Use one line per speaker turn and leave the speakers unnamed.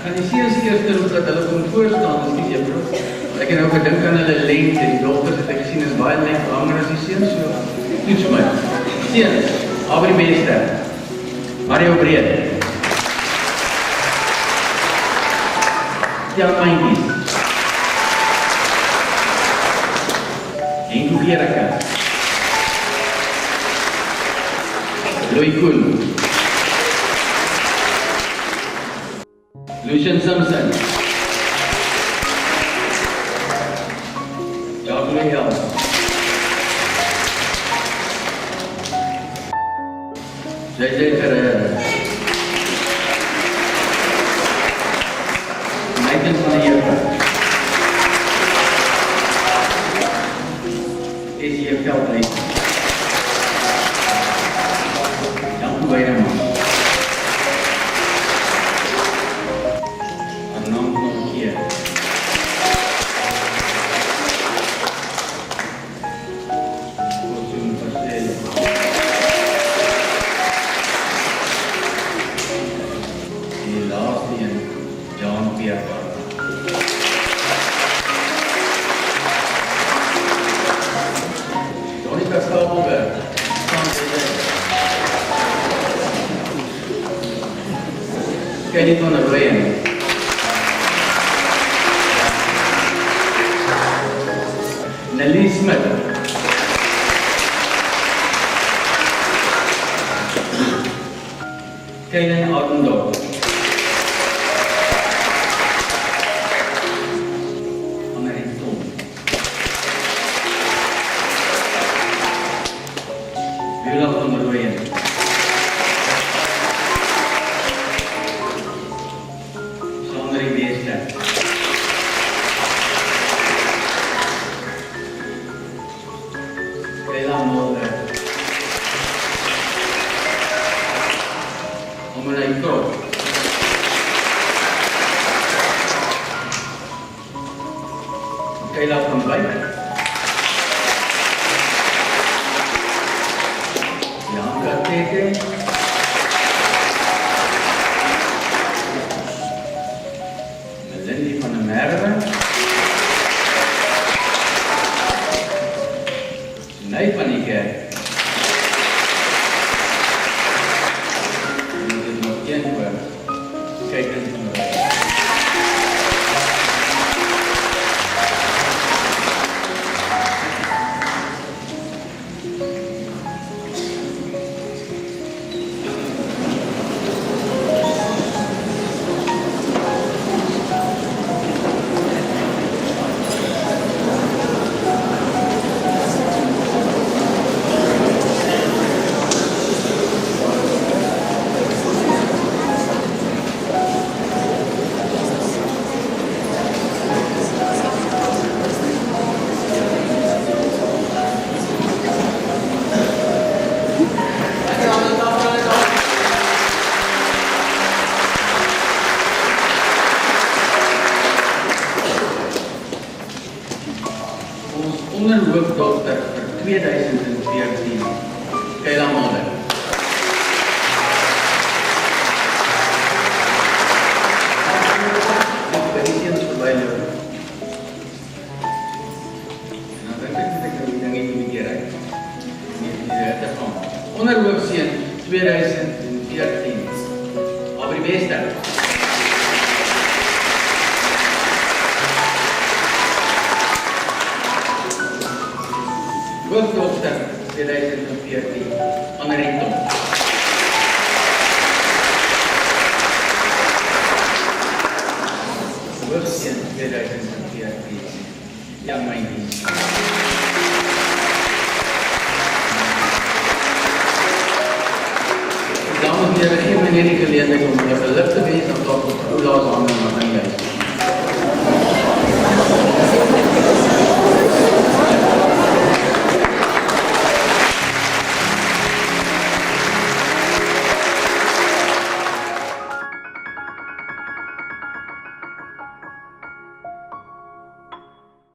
gaan die seuns eers roep dat hulle kom voorstaan, dis nie juffrou. Ek het nou gedink aan hulle lengte, die dogters het ek gesien is baie net langer as die seuns, so toets my. Seuns, Abri Bester, Mario Breed, Jan Maintjes, Henko Gericke, Louis Koen, Lucian Simpson, Jacques Lehel, JJ Ferreira, Nathan van der Heerden, S.J. Veldhuis, Jan Weideman, Anand Nonkeer, Kosun Pastel, die laaste een, Jan Pierre. Monica Stapelberg, Kenny van der Rooyen, Nelly Smith, Kaylin Ardendorp, Annemarie Tom, Viola van der Rooyen, Sandri Beester, Kayla Mulder, Omelai Krop, Kayla van Wyk, Bianca Teke, Melindy van der Merwe, Ney van die Kerk, en dit is nog een oor, kyk in van die Wyk. Ons onderhoofdokter vir 2014, Kayla Mulder. Ek by die seuns verbyloop. En dan dink ek die ding net 'n bietjie reg. Nee, dit gaan. Onderhoofseun 2014, Abri Bester. Hoofdokter 2014, Annemarie Tom. Hoofseun 2014, Jan Maintjes. Dames en heren, geef meneer die gelegenheid om je geluk te wezen en tot de oelaas aan de mag en juist.